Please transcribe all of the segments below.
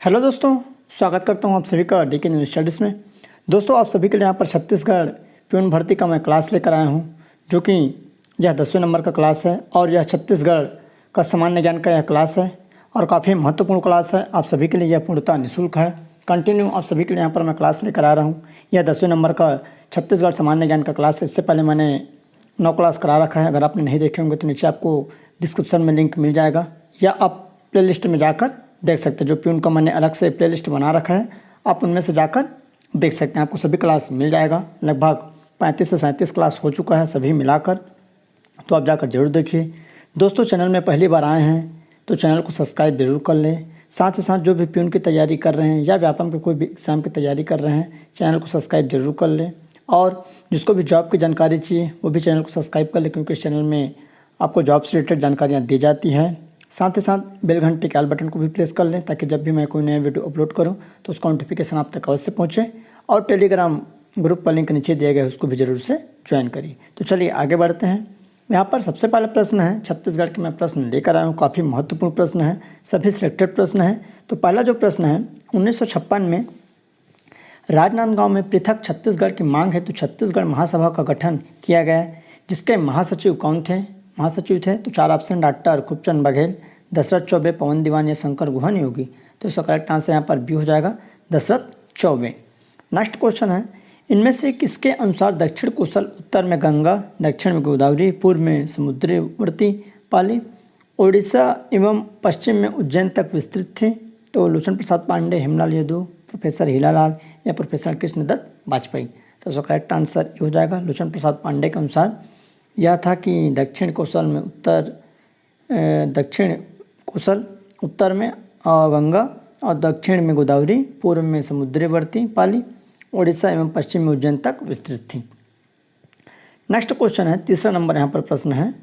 Hello दोस्तों, स्वागत करता हूं आप सभी का डीके न्यूज़ स्टडीज़ में। दोस्तों, आप सभी के लिए यहाँ पर छत्तीसगढ़ प्यून भर्ती का मैं क्लास लेकर आया हूं, जो कि यह 10वें नंबर का क्लास है और यह छत्तीसगढ़ का सामान्य ज्ञान का यह क्लास है और काफ़ी महत्वपूर्ण क्लास है। आप सभी के लिए यह पूर्णतः निःशुल्क है। कंटिन्यू आप सभी के लिए यहाँ पर मैं क्लास लेकर आ रहा हूँ। यह 10वें नंबर का छत्तीसगढ़ सामान्य ज्ञान का क्लास है। इससे पहले मैंने 9 क्लास करा रखा है। अगर आपने नहीं देखे होंगे तो नीचे आपको डिस्क्रिप्शन में लिंक मिल जाएगा या आप प्ले लिस्ट में जाकर देख सकते हैं। जो प्यून का मैंने अलग से प्लेलिस्ट बना रखा है, आप उनमें से जाकर देख सकते हैं। आपको सभी क्लास मिल जाएगा। लगभग 35 से 37 क्लास हो चुका है सभी मिलाकर, तो आप जाकर जरूर देखिए। दोस्तों, चैनल में पहली बार आए हैं तो चैनल को सब्सक्राइब जरूर कर लें। साथ ही साथ जो भी प्यून की तैयारी कर रहे हैं या व्यापम के कोई भी एग्ज़ाम की तैयारी कर रहे हैं, चैनल को सब्सक्राइब जरूर कर लें। और जिसको भी जॉब की जानकारी चाहिए वो भी चैनल को सब्सक्राइब कर लें, क्योंकि इस चैनल में आपको जॉब से रिलेटेड जानकारियाँ दी जाती हैं। साथ ही साथ बेल घंटे के आल बटन को भी प्रेस कर लें, ताकि जब भी मैं कोई नया वीडियो अपलोड करूं तो उसका नोटिफिकेशन आप तक अवश्य पहुंचे। और टेलीग्राम ग्रुप का लिंक नीचे दिया गया है, उसको भी ज़रूर से ज्वाइन करिए। तो चलिए आगे बढ़ते हैं। यहाँ पर सबसे पहला प्रश्न है, छत्तीसगढ़ के मैं प्रश्न लेकर आया हूँ। काफ़ी महत्वपूर्ण प्रश्न है, सभी सिलेक्टेड प्रश्न है। तो पहला जो प्रश्न है, 1956 में राजनांदगांव में पृथक छत्तीसगढ़ की मांग हेतु छत्तीसगढ़ महासभा का गठन किया गया, जिसके महासचिव कौन थे? महासचिव थे तो 4 ऑप्शन: डॉक्टर खूबचंद बघेल, दशरथ चौबे, पवन दीवान या शंकर गुहन योगी। तो इसका करेक्ट आंसर यहाँ पर बी हो जाएगा, दशरथ चौबे। नेक्स्ट क्वेश्चन है, इनमें से किसके अनुसार दक्षिण कोसल उत्तर में गंगा, दक्षिण में गोदावरी, पूर्व में समुद्रवर्ती पाली, ओडिशा एवं पश्चिम में उज्जैन तक विस्तृत थे? तो लोचन प्रसाद पांडे, हेमलाल यादव, प्रोफेसर हीरालाल या प्रोफेसर कृष्णदत्त वाजपेयी। तो इसका करेक्ट आंसर ये हो जाएगा। लोचन प्रसाद पांडे के अनुसार यह था कि दक्षिण कोसल उत्तर में गंगा और दक्षिण में गोदावरी, पूर्व में समुद्रवर्ती पाली, ओडिशा एवं पश्चिम में उज्जैन तक विस्तृत थी। नेक्स्ट क्वेश्चन है, तीसरा नंबर यहाँ पर प्रश्न है,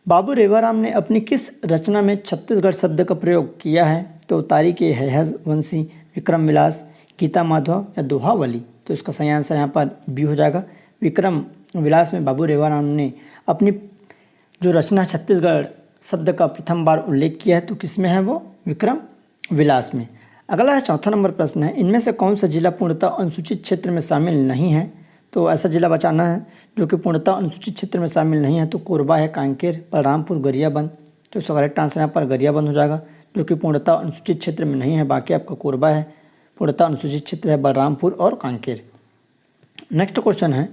बाबू रेवाराम ने अपनी किस रचना में छत्तीसगढ़ शब्द का प्रयोग किया है? तो तारीख ए हैहज वंशी, विक्रम विलास, गीता माधव या दोहावली। तो इसका सही आंसर यहाँ पर बी हो जाएगा। विक्रम विलास में बाबू रेवाराम ने अपनी जो रचना छत्तीसगढ़ शब्द का प्रथम बार उल्लेख किया है। तो किसमें है वो? विक्रम विलास में। अगला है चौथा नंबर प्रश्न है, इनमें से कौन सा जिला पूर्णतः अनुसूचित क्षेत्र में शामिल नहीं है? तो ऐसा जिला बचाना है जो कि पूर्णतः अनुसूचित क्षेत्र में शामिल नहीं है। तो कोरबा है, कांकेर, बलरामपुर, गरियाबंद। तो इसका करेक्ट आंसर यहाँ पर गरियाबंद हो जाएगा, जो कि पूर्णतः अनुसूचित क्षेत्र में नहीं है। बाकी आपका कोरबा है, पूर्णतः अनुसूचित क्षेत्र है बलरामपुर और कांकेर। नेक्स्ट क्वेश्चन है,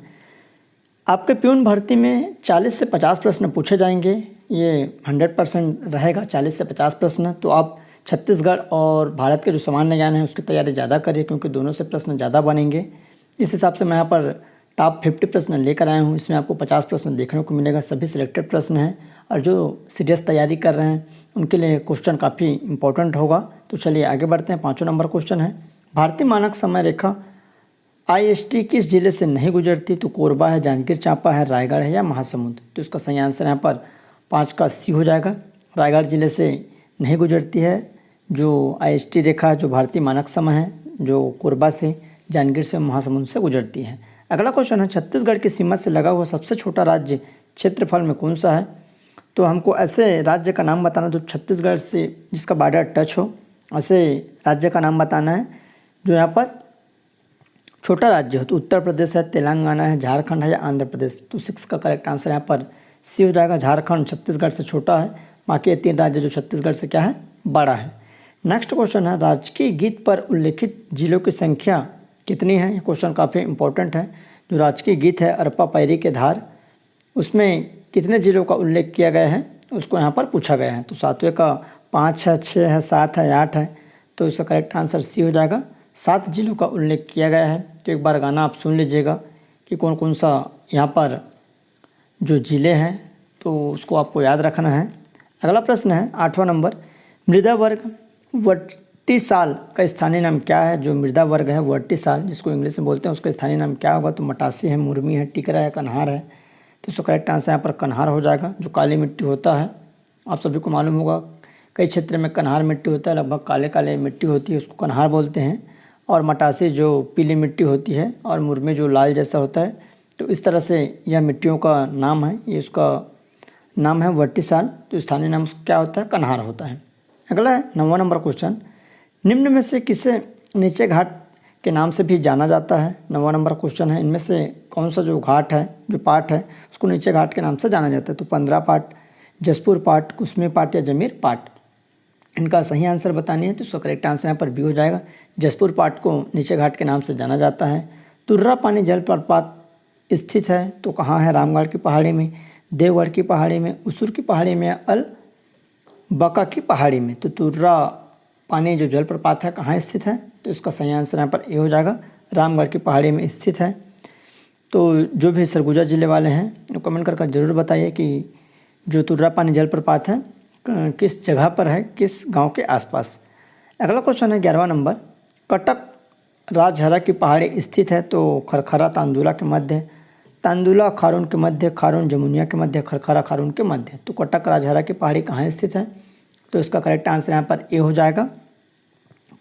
आपके प्यून भर्ती में 40 से 50 प्रश्न पूछे जाएंगे। ये 100% रहेगा, 40 से 50 प्रश्न। तो आप छत्तीसगढ़ और भारत के जो सामान्य ज्ञान है उसकी तैयारी ज़्यादा करिए, क्योंकि दोनों से प्रश्न ज़्यादा बनेंगे। इस हिसाब से मैं यहाँ पर टॉप 50 प्रश्न लेकर आया हूँ। इसमें आपको 50 प्रश्न देखने को मिलेगा। सभी सिलेक्टेड प्रश्न हैं और जो सीरियस तैयारी कर रहे हैं उनके लिए क्वेश्चन काफ़ी इंपॉर्टेंट होगा। तो चलिए आगे बढ़ते हैं। 5वां नंबर क्वेश्चन है, भारतीय मानक समय रेखा IST किस जिले से नहीं गुजरती? तो कोरबा है, जांजगीर चांपा है, रायगढ़ है या महासमुंद। तो इसका सही आंसर यहाँ पर 5 का सी हो जाएगा। रायगढ़ जिले से नहीं गुजरती है जो IST रेखा, जो भारतीय मानक समय है, जो कोरबा से, जांजगीर से, महासमुंद से गुजरती है। अगला क्वेश्चन है, छत्तीसगढ़ की सीमा से लगा हुआ सबसे छोटा राज्य क्षेत्रफल में कौन सा है? तो हमको ऐसे राज्य का नाम बताना जो छत्तीसगढ़ से जिसका बॉर्डर टच हो, ऐसे राज्य का नाम बताना है जो यहाँ पर छोटा राज्य हो। तो उत्तर प्रदेश है, तेलंगाना है, झारखंड है या आंध्र प्रदेश। तो 6 का करेक्ट आंसर यहाँ पर सी हो जाएगा। झारखंड छत्तीसगढ़ से छोटा है, बाकी ये 3 राज्य जो छत्तीसगढ़ से क्या है, बड़ा है। नेक्स्ट क्वेश्चन है, राजकीय गीत पर उल्लेखित जिलों की संख्या कितनी है? ये क्वेश्चन काफ़ी इंपॉर्टेंट है। जो राजकीय गीत है अरपा पैरी के धार, उसमें कितने जिलों का उल्लेख किया गया है उसको यहाँ पर पूछा गया है। तो 7वें का 5 है, 6 है, 7 है, 8 है। तो इसका करेक्ट आंसर सी हो जाएगा। 7 जिलों का उल्लेख किया गया है। तो एक बार गाना आप सुन लीजिएगा कि कौन कौन सा यहाँ पर जो ज़िले हैं, तो उसको आपको याद रखना है। अगला प्रश्न है 8वां नंबर, मृदा वर्ग वर्टिसाल का स्थानीय नाम क्या है? जो मृदा वर्ग है वर्टिसाल, जिसको इंग्लिश में बोलते हैं, उसका स्थानीय नाम क्या होगा? तो मटासी है, मुर्मी है, टिकरा है, कन्हार है। तो इसका करेक्ट आंसर यहाँ पर कन्हार हो जाएगा। जो काली मिट्टी होता है, आप सभी को मालूम होगा, कई क्षेत्र में कन्हार मिट्टी होता है, लगभग काले काले मिट्टी होती है, उसको कन्हार बोलते हैं। और मटासी जो पीली मिट्टी होती है और मुर्मी जो लाल जैसा होता है। तो इस तरह से यह मिट्टियों का नाम है, ये उसका नाम है वर्टिसाल। तो स्थानीय नाम क्या होता है? कन्हार होता है। अगला है 9वां नंबर क्वेश्चन, निम्न में से किसे नीचे घाट के नाम से भी जाना जाता है। 9वां नंबर क्वेश्चन है, इनमें से कौन सा जो घाट है, जो पाठ है, उसको नीचे घाट के नाम से जाना जाता है। तो 15 पाठ, जसपुर पाठ, कुसमी पाठ या जमीर पाठ। इनका सही आंसर बतानी है तो इसका करेक्ट आंसर यहाँ पर बी हो जाएगा। जसपुर पाठ को नीचे घाट के नाम से जाना जाता है। तुर्रा पानी जलप्रपात स्थित है तो कहाँ है? रामगढ़ की पहाड़ी में, देवगढ़ की पहाड़ी में, उसूर की पहाड़ी में, अल बका की पहाड़ी में। तो तुर्रा पानी जो जलप्रपात है कहाँ स्थित है? तो इसका सही आंसर यहाँ पर ए हो जाएगा, रामगढ़ की पहाड़ी में स्थित है। तो जो भी सरगुजा ज़िले वाले हैं वो कमेंट कर ज़रूर बताइए कि जो तुर्रा पानी जलप्रपात है किस जगह पर है, किस गांव के आसपास। अगला क्वेश्चन है 11वां नंबर, कटक राजहरा की पहाड़ी स्थित है तो खरखरा तांदुला के मध्य, तांदुला खारून के मध्य, खारून जमुनिया के मध्य, खरखरा खारून के मध्य। तो कटक राजहरा की पहाड़ी कहाँ स्थित है? तो इसका करेक्ट आंसर यहाँ पर ए हो जाएगा,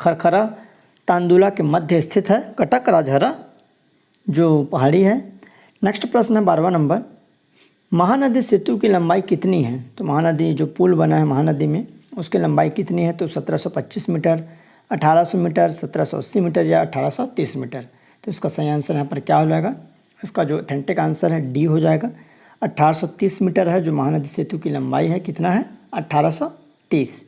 खरखरा तांदुला के मध्य स्थित है कटक राजहरा जो पहाड़ी है। नेक्स्ट प्रश्न है 12वां नंबर, महानदी सेतु की लंबाई कितनी है? तो महानदी जो पुल बना है महानदी में उसकी लंबाई कितनी है? तो 1725 मीटर, 1800 मीटर, 1780 मीटर या 1830 मीटर। तो इसका सही आंसर यहाँ पर क्या हो जाएगा? इसका जो ऑथेंटिक आंसर है डी हो जाएगा, 1830 मीटर है जो महानदी सेतु की लंबाई है। कितना है? 1830।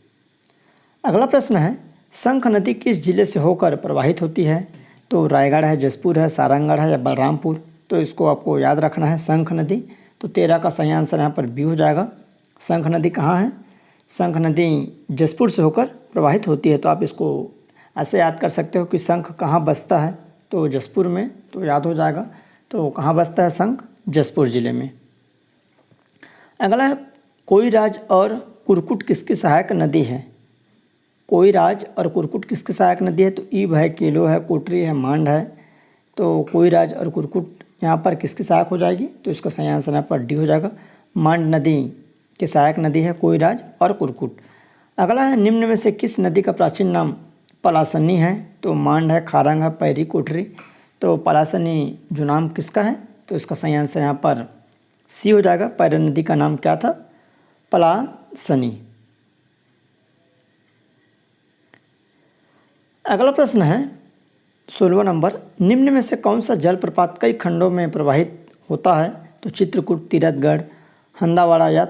अगला प्रश्न है, शंख नदी किस जिले से होकर प्रवाहित होती है? तो रायगढ़ है, जसपुर है, सारंगगढ़ है या बलरामपुर। तो इसको आपको याद रखना है, शंख नदी। तो 13 का सही आंसर यहाँ पर बी हो जाएगा। शंख नदी कहाँ है? शंख नदी जसपुर से होकर प्रवाहित होती है। तो आप इसको ऐसे याद कर सकते हो कि शंख कहाँ बसता है, तो जसपुर में, तो याद हो जाएगा। तो कहाँ बसता है शंख? जसपुर ज़िले में। अगला है, कोईराज और कुरकुट किसकी सहायक नदी है? कोईराज और कुरकुट किसकी सहायक नदी है? तो ईब है, केलो है, कोटरी है, मांड है। तो कोईराज और कुरकुट यहाँ पर किसकी सहायक हो जाएगी? तो इसका सही आंसर यहाँ पर डी हो जाएगा, मांड नदी की सहायक नदी है कोईराज और कुरकुट। अगला है, निम्न में से किस नदी का प्राचीन नाम पलासनी है? तो मांड है, खारंग है, पैरी, कोठरी। तो पलासनी जो नाम किसका है? तो इसका सही आंसर यहाँ पर सी हो जाएगा, पैरी नदी का नाम क्या था? पलासनी। अगला प्रश्न है 16वां नंबर, निम्न में से कौन सा जलप्रपात कई खंडों में प्रवाहित होता है? तो चित्रकूट, तीरथगढ़, हंदावाड़ा या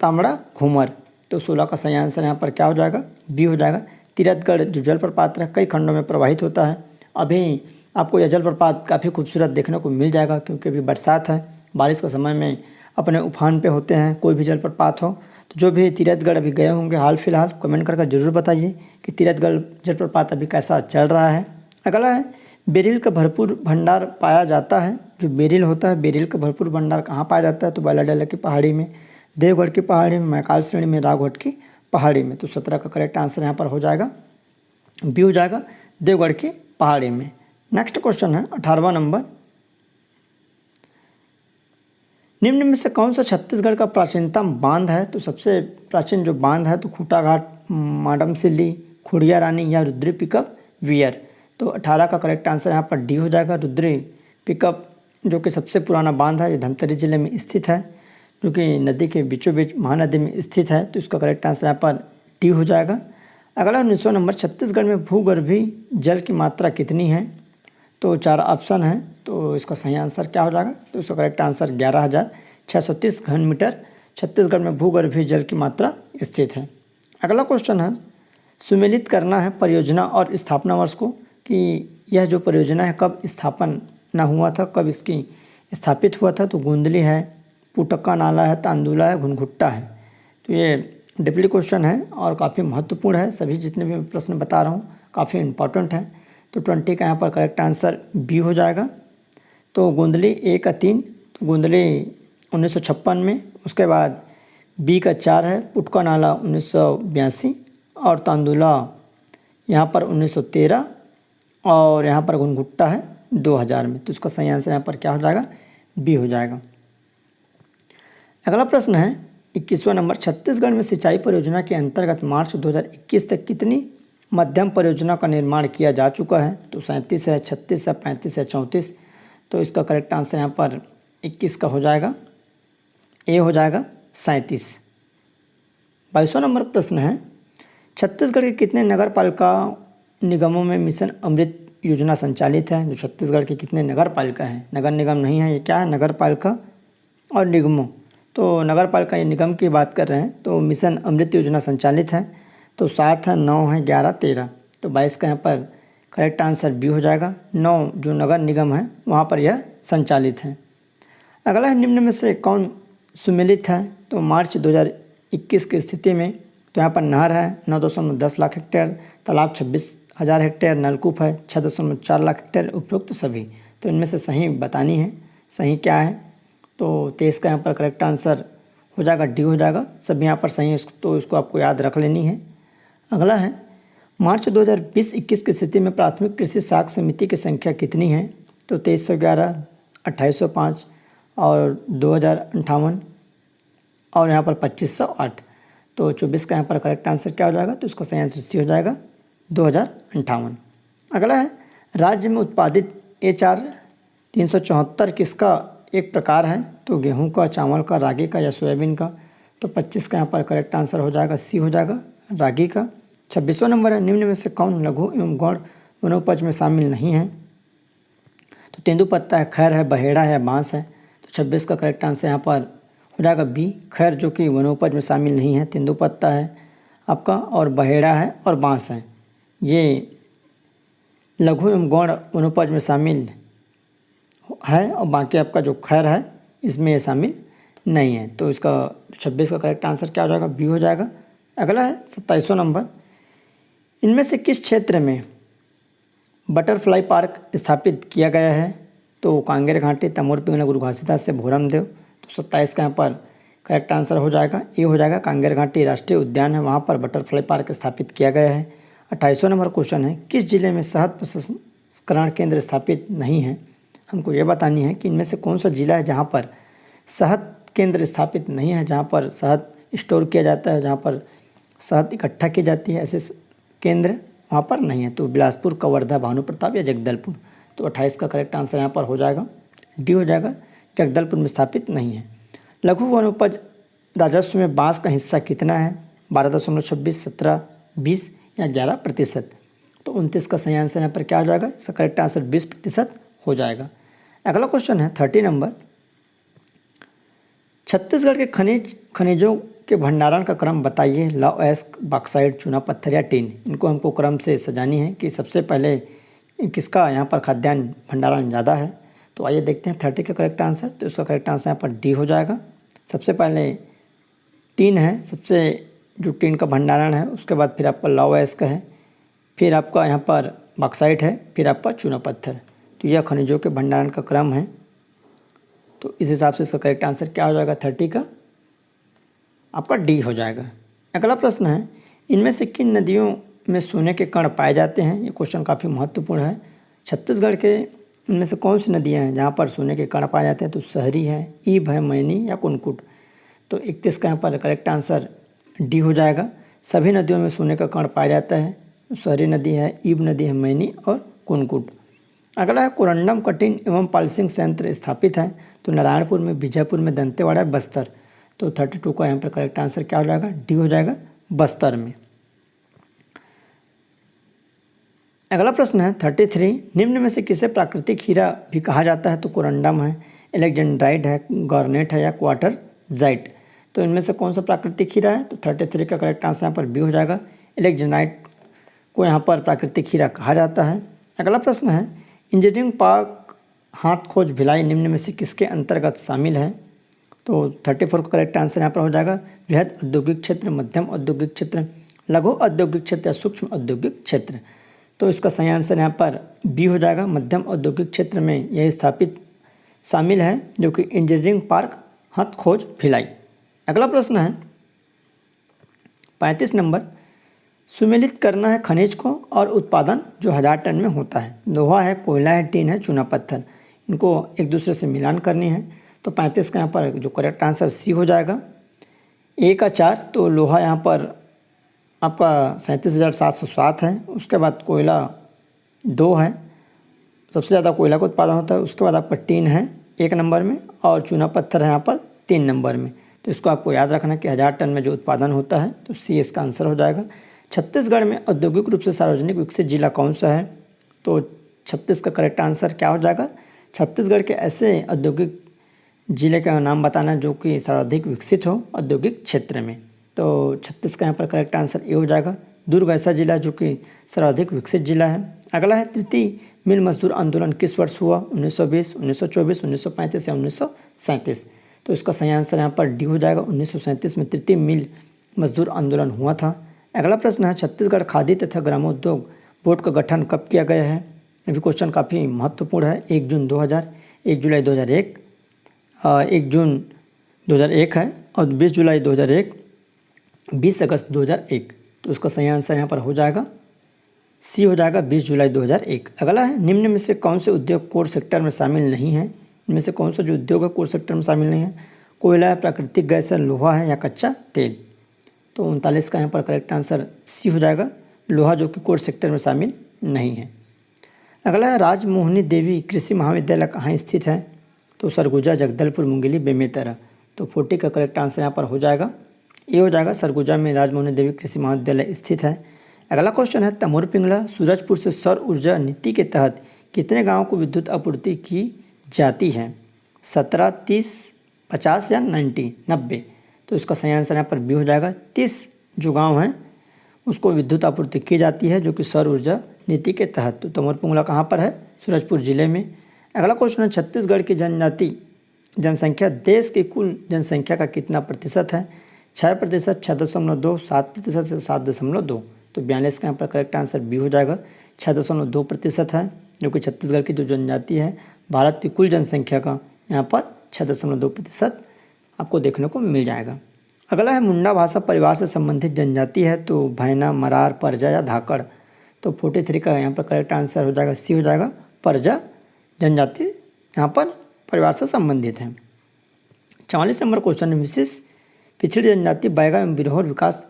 तामड़ा घूमर। तो 16 का सही आंसर यहाँ पर क्या हो जाएगा? बी हो जाएगा, तीरथगढ़ जो जलप्रपात है कई खंडों में प्रवाहित होता है। अभी आपको यह जलप्रपात काफ़ी खूबसूरत देखने को मिल जाएगा क्योंकि अभी बरसात है, बारिश का समय में अपने उफान पे होते हैं कोई भी जलप्रपात हो। तो जो भी तीरथगढ़ अभी गए होंगे हाल फिलहाल, कमेंट कर जरूर बताइए कि तीरथगढ़ जलप्रपात अभी कैसा चल रहा है। अगला है, बेरिल का भरपूर भंडार पाया जाता है। जो बेरिल होता है, बेरिल का भरपूर भंडार कहाँ पाया जाता है? तो बैलाडेला की पहाड़ी में, देवगढ़ की पहाड़ी में, मैकाल श्रेणी में, राघवट की पहाड़ी में। तो 17 का करेक्ट आंसर यहाँ पर हो जाएगा, बी हो जाएगा, देवगढ़ की पहाड़ी में। नेक्स्ट क्वेश्चन है 18वां नंबर, निम्न में से कौन सा छत्तीसगढ़ का प्राचीनतम बांध है? तो सबसे प्राचीन जो बांध है तो खूटा घाट, माडमसिल्ली, खुड़िया रानी या रुद्री पिकअप वियर। तो 18 का करेक्ट आंसर यहाँ पर डी हो जाएगा, रुद्री पिकअप जो कि सबसे पुराना बांध है, ये धमतरी जिले में स्थित है जो कि नदी के बीचों बीच महानदी में स्थित है। तो इसका करेक्ट आंसर यहाँ पर डी हो जाएगा। अगला 19वां नंबर, छत्तीसगढ़ में भूगर्भीय जल की मात्रा कितनी है? तो 4 ऑप्शन है, तो इसका सही आंसर क्या हो जाएगा? तो इसका करेक्ट आंसर 11,630 घन मीटर छत्तीसगढ़ में भूगर्भीय जल की मात्रा स्थित है। अगला क्वेश्चन है, सुमेलित करना है परियोजना और स्थापना वर्ष को कि यह जो परियोजना है कब स्थापना हुआ था, कब इसकी स्थापित हुआ था। तो गोंदली है, पुटक्का नाला है, तांदुला है, घुनघुट्टा है। तो ये डिफिकल्ट क्वेश्चन है और काफ़ी महत्वपूर्ण है, सभी जितने भी प्रश्न बता रहा हूँ काफ़ी इंपॉर्टेंट है। तो 20 का यहाँ पर करेक्ट आंसर बी हो जाएगा। तो गोंदली ए का 3, तो गोंदली 1956 में, उसके बाद बी का 4 है, पुटका नाला 1982 और तांदुला यहाँ पर 1913 और यहाँ पर घुनघुट्टा है 2000 में। तो इसका सही आंसर यहाँ पर क्या हो जाएगा? बी हो जाएगा। अगला प्रश्न है 21वां नंबर, छत्तीसगढ़ में सिंचाई परियोजना के अंतर्गत मार्च 2021 तक कितनी मध्यम परियोजना का निर्माण किया जा चुका है? तो 37 है, 36 है, 35 है, 34। तो इसका करेक्ट आंसर यहाँ पर 21 का हो जाएगा, ए हो जाएगा 37। 22वां नंबर प्रश्न है, छत्तीसगढ़ के कितने नगर पालिका निगमों में मिशन अमृत योजना संचालित है? जो छत्तीसगढ़ के कितने नगर पालिका हैं, नगर निगम नहीं है, ये क्या है, नगर पालिका और निगमों। तो नगर पालिका या निगम की बात कर रहे हैं तो मिशन अमृत योजना संचालित है। तो 7 है, 9 है, 11, 13। तो 22 का यहाँ पर करेक्ट आंसर बी हो जाएगा। 9 जो नगर निगम है वहाँ पर यह संचालित है। अगला है निम्न में से कौन सुमेलित है? तो मार्च 2021 की स्थिति में तो यहाँ पर नहर है 9.10 लाख हेक्टेयर, तालाब 26,000 हेक्टेयर, नलकूप है 6.4 लाख हेक्टेयर, उपरोक्त सभी। तो इनमें से सही बतानी है, सही क्या है। तो 23 का यहाँ पर करेक्ट आंसर हो जाएगा, डी हो जाएगा। सब यहाँ पर सही है, तो इसको आपको याद रख लेनी है। अगला है मार्च 2020-21 की स्थिति में प्राथमिक कृषि साख समिति की संख्या कितनी है? तो 2311, 2805 और 2058 और यहाँ पर 2508। तो 24 का यहाँ पर करेक्ट आंसर क्या हो जाएगा? तो इसका सही आंसर सी हो जाएगा, 2058। अगला है राज्य में उत्पादित HR 374 किसका एक प्रकार है? तो गेहूं का, चावल का, रागी का या सोयाबीन का। तो 25 का यहाँ पर करेक्ट आंसर हो जाएगा, सी हो जाएगा, रागी का। 26वां नंबर है निम्न में से कौन लघु एवं गौण वनोपज में शामिल नहीं है? तो तेंदुपत्ता है, खैर है, बहेड़ा है, बांस है। तो 26 का करेक्ट आंसर यहाँ पर हो जाएगा बी, खैर, जो कि वनोपज में शामिल नहीं है। तेंदुपत्ता है आपका और बहेड़ा है और बांस है, ये लघु एवं गौण वनोपज में शामिल है और बाकी आपका जो खैर है इसमें ये शामिल नहीं है। तो इसका 26 का करेक्ट आंसर क्या हो जाएगा? बी हो जाएगा। अगला है 27वां नंबर, इनमें से किस क्षेत्र में बटरफ्लाई पार्क स्थापित किया गया है? तो कांगेर घाटी, तमोर पिंगला, गुरु घासीदास से भोरमदेव। तो 27 का यहाँ पर करेक्ट आंसर हो जाएगा, ए हो जाएगा। कांगेर घाटी राष्ट्रीय उद्यान है, वहाँ पर बटरफ्लाई पार्क स्थापित किया गया है। 28वां नंबर क्वेश्चन है, किस जिले में शहद प्रसंस्करण केंद्र स्थापित नहीं है? हमको ये बतानी है कि इनमें से कौन सा जिला है जहाँ पर शहद केंद्र स्थापित नहीं है, जहाँ पर शहद स्टोर किया जाता है, जहाँ पर शहद इकट्ठा की जाती है, ऐसे केंद्र वहाँ पर नहीं है। तो बिलासपुर, कवर्धा, भानु प्रताप या जगदलपुर। तो 28 का करेक्ट आंसर यहाँ पर हो जाएगा, डी हो जाएगा, जगदलपुर में स्थापित नहीं है। लघु वनोपज राजस्व में बांस का हिस्सा कितना है? 12.26, 17, 20 या 11%। तो 29 का सही आंसर यहाँ पर क्या हो जाएगा? इसका करेक्ट आंसर 20% हो जाएगा। अगला क्वेश्चन है 30 नंबर, छत्तीसगढ़ के खनिजों के भंडारण का क्रम बताइए। लौह, बॉक्साइट, चूना पत्थर या टीन। इनको हमको क्रम से सजानी है कि सबसे पहले किसका यहाँ पर खाद्यान्न भंडारण ज़्यादा है। तो आइए देखते हैं 30 का करेक्ट आंसर। तो इसका करेक्ट आंसर यहाँ पर डी हो जाएगा। सबसे पहले टीन है, सबसे जो टीन का भंडारण है, उसके बाद फिर आपका लौह का है, फिर आपका यहाँ पर बॉक्साइट है, फिर आपका चूना पत्थर। तो यह खनिजों के भंडारण का क्रम है। तो इस हिसाब से इसका करेक्ट आंसर क्या हो जाएगा? 30 का आपका डी हो जाएगा। अगला प्रश्न है, इनमें से किन नदियों में सोने के कण पाए जाते हैं? ये क्वेश्चन काफ़ी महत्वपूर्ण है। छत्तीसगढ़ के इनमें से कौन सी नदियाँ हैं जहाँ पर सोने के कण पाए जाते हैं? तो शहरी है, ईब है, मैनी या कुनकुट। तो 31 का यहाँ पर करेक्ट आंसर डी हो जाएगा। सभी नदियों में सोने का कण पाया जाता है। शहरी नदी है, ईब नदी है, मैनी और कुनकुट। अगला है, कोरंडम कटिंग एवं पॉलिशिंग संयंत्र स्थापित है। तो नारायणपुर में, बीजापुर में, दंतेवाड़ा, बस्तर। तो 32 का यहाँ पर करेक्ट आंसर क्या हो जाएगा? डी हो जाएगा, बस्तर में। अगला प्रश्न है 33, निम्न में से किसे प्राकृतिक हीरा भी कहा जाता है? तो कोरंडम है, एलेक्जेंड्राइट है, गार्नेट है या क्वार्टरजाइट। तो इनमें से कौन सा प्राकृतिक हीरा है? तो 33 का करेक्ट आंसर यहाँ पर बी हो जाएगा। एलेक्जेंड्राइट को यहाँ पर प्राकृतिक हीरा कहा जाता है। अगला प्रश्न है, इंजीनियरिंग पार्क हाथ खोज भिलाई निम्न में से किसके अंतर्गत शामिल है? तो 34 का करेक्ट आंसर यहाँ पर हो जाएगा। बृहद औद्योगिक क्षेत्र, मध्यम औद्योगिक क्षेत्र, लघु औद्योगिक क्षेत्र या सूक्ष्म औद्योगिक क्षेत्र। तो इसका सही आंसर यहाँ पर बी हो जाएगा। मध्यम औद्योगिक क्षेत्र में यह स्थापित शामिल है, जो कि इंजीनियरिंग पार्क हाथ खोज भिलाई। अगला प्रश्न है 35 नंबर, सुमेलित करना है खनिज को और उत्पादन जो 1000 टन में होता है। लोहा है, कोयला है, टीन है, चूना पत्थर। इनको एक दूसरे से मिलान करनी है। तो 35 का यहाँ पर जो करेक्ट आंसर सी हो जाएगा। ए का 4, तो लोहा यहाँ पर आपका 37,707 है। उसके बाद कोयला 2 है, सबसे ज़्यादा कोयला का उत्पादन होता है। उसके बाद आपका टीन है 1 नंबर में और चूना पत्थर है यहाँ पर 3 नंबर में। तो इसको आपको याद रखना कि 1000 टन में जो उत्पादन होता है। तो सी इसका आंसर हो जाएगा। छत्तीसगढ़ में औद्योगिक रूप से सार्वजनिक विकसित जिला कौन सा है? तो 36 का करेक्ट आंसर क्या हो जाएगा? छत्तीसगढ़ के ऐसे औद्योगिक जिले का नाम बताना जो कि सर्वाधिक विकसित हो औद्योगिक क्षेत्र में। तो 36 का यहाँ पर करेक्ट आंसर ए हो जाएगा। दुर्ग ऐसा जिला जो कि सर्वाधिक विकसित जिला है। अगला है तृतीय मिल मजदूर आंदोलन किस वर्ष हुआ? 1920, 1924, 1935 या 1937। तो इसका सही आंसर यहाँ पर डी हो जाएगा। 1937 में तृतीय मिल मजदूर आंदोलन हुआ था। अगला प्रश्न है छत्तीसगढ़ खादी तथा ग्रामोद्योग बोर्ड का गठन कब किया गया है? ये भी क्वेश्चन काफ़ी महत्वपूर्ण है। 1 जून 2000, 1 जुलाई 2001, 1 जून 2001 है और 20 जुलाई 2001, 20 अगस्त 2001। तो उसका सही आंसर यहाँ पर हो जाएगा सी हो जाएगा 20 जुलाई 2001। अगला है निम्न में से कौन से उद्योग कोर सेक्टर में शामिल नहीं है? इनमें से कौन सा जो उद्योग है कोर सेक्टर में शामिल नहीं है? कोयला है, प्राकृतिक गैस है, लोहा है या कच्चा तेल? तो 39 का यहाँ पर करेक्ट आंसर सी हो जाएगा, लोहा, जो कि कोर सेक्टर में शामिल नहीं है। अगला है राजमोहिनी देवी कृषि महाविद्यालय कहाँ स्थित है? तो सरगुजा, जगदलपुर, मुंगेली, बेमेतरा। तो 40 का करेक्ट आंसर यहाँ पर हो जाएगा ए हो जाएगा, सरगुजा में राजमोहिनी देवी कृषि महाविद्यालय स्थित है। अगला क्वेश्चन है तमोर पिंगला सूरजपुर से सौर ऊर्जा नीति के तहत कितने गाँव को विद्युत आपूर्ति की जाती है? 17, 30, 50 या 90? तो इसका सही आंसर यहाँ पर बी हो जाएगा। 30 जो गाँव हैं उसको विद्युत आपूर्ति की जाती है जो कि सौर ऊर्जा नीति के तहत। तो तमोर पिंगला कहाँ पर है? सूरजपुर जिले में। अगला क्वेश्चन है छत्तीसगढ़ की जनजाति जनसंख्या देश की कुल जनसंख्या का कितना प्रतिशत है? 6%, 6.2, 7% से 7.2। तो 42 का यहाँ पर करेक्ट आंसर बी हो जाएगा, 6.2% है जो कि छत्तीसगढ़ की जो जनजाति है भारत की कुल जनसंख्या का यहाँ पर 6.2% आपको देखने को मिल जाएगा। अगला है मुंडा भाषा परिवार से संबंधित जनजाति है तो भैना, मरार, परजा या धाकड़? तो 43 का यहाँ पर करेक्ट आंसर हो जाएगा सी हो जाएगा, परजा जनजाति यहाँ पर परिवार से संबंधित है। 44 नंबर क्वेश्चन है विशेष पिछड़ी जनजाति बैगा एवं बिरहोर विकास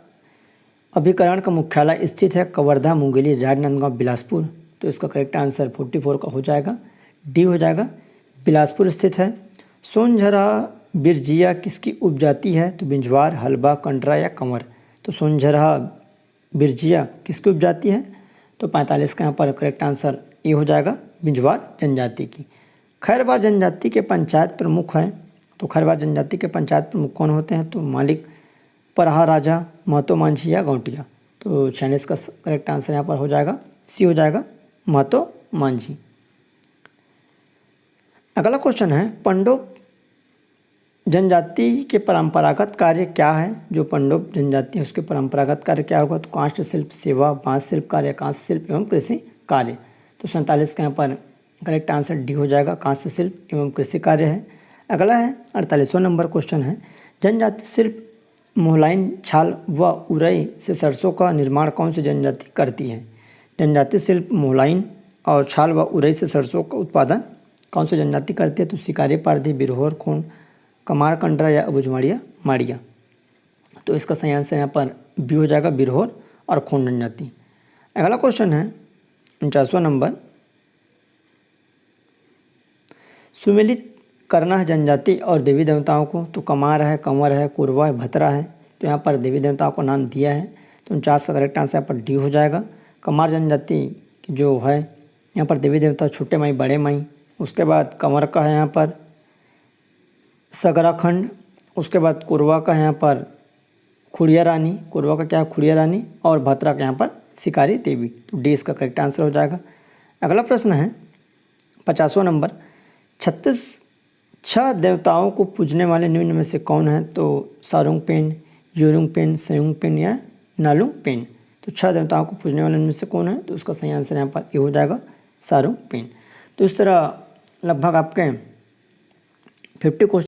अभिकरण का मुख्यालय स्थित है कवर्धा, मुंगेली, राजनांदगांव, बिलासपुर? तो इसका करेक्ट आंसर 44 का हो जाएगा, डी हो जाएगा, बिलासपुर स्थित है। सोनझरा बिरजिया किसकी उपजाति है? तो बिंजवार, हलबा, कंडरा या कंवर? तो सोनझरा बिरजिया किसकी उपजाति है? तो 45 का यहाँ पर करेक्ट आंसर ए हो जाएगा, बिंजवार जनजाति की। खैरवार जनजाति के पंचायत प्रमुख हैं तो खैरवार जनजाति के पंचायत प्रमुख कौन होते हैं? तो मालिक, परहा राजा, महतो, मांझी या गौटिया? तो 46 का करेक्ट आंसर यहाँ पर हो जाएगा सी हो जाएगा, महतो, मांझी। अगला क्वेश्चन है पंडोप जनजाति के परंपरागत कार्य क्या है? जो पंडोप जनजाति है उसके परंपरागत कार्य क्या होगा? तो काष्ठ शिल्प, सेवा, बांस शिल्प कार्य, कांस्य शिल्प एवं कृषि कार्य? तो 47 का यहाँ पर करेक्ट आंसर डी हो जाएगा, कांस्य शिल्प एवं कृषि कार्य है। अगला है 48वां नंबर क्वेश्चन है जनजाति शिल्प मोहलाइन, छाल व उरई से सरसों का निर्माण कौन सी जनजाति करती है? जनजाति शिल्प मोहलाइन और छाल व उरई से सरसों का उत्पादन कौन सी जनजाति करती है? तो शिकारी, पारधी, बिरहोर, खोंड, कमार, कंडरा या अबुझमाड़िया, माड़िया? तो इसका सही आंसर यहाँ पर बी हो जाएगा, बिरहोर और खोंड जनजाति। अगला क्वेश्चन है 49वां नंबर सुमेलित करना है जनजाति और देवी देवताओं को? तो कमार है, कंवर है, कुरवा है, भतरा है? तो यहाँ पर देवी देवताओं को नाम दिया है तो 49 का करेक्ट आंसर यहाँ पर डी हो जाएगा। कमार जनजाति जो है यहाँ पर देवी देवता छोटे माई, बड़े माई। उसके बाद कंवर का है यहाँ पर सगराखंड। उसके बाद कुरवा का यहाँ पर खुड़िया रानी, कुरवा का क्या है खुड़िया रानी, और भतरा का यहाँ पर शिकारी देवी। तो डी इसका करेक्ट आंसर हो जाएगा। अगला प्रश्न है 50वां नंबर 6 देवताओं को पूजने वाले निम्न में से कौन है? तो सारुंग पेन, योरुंग पेन, सयुंग पेन या नालुंग पेन? तो 6 देवताओं को पूजने वाले में से कौन है? तो उसका सही आंसर यहाँ पर ये हो जाएगा, सारुंग पेन। तो इस तरह लगभग आपके 50 क्वेश्चन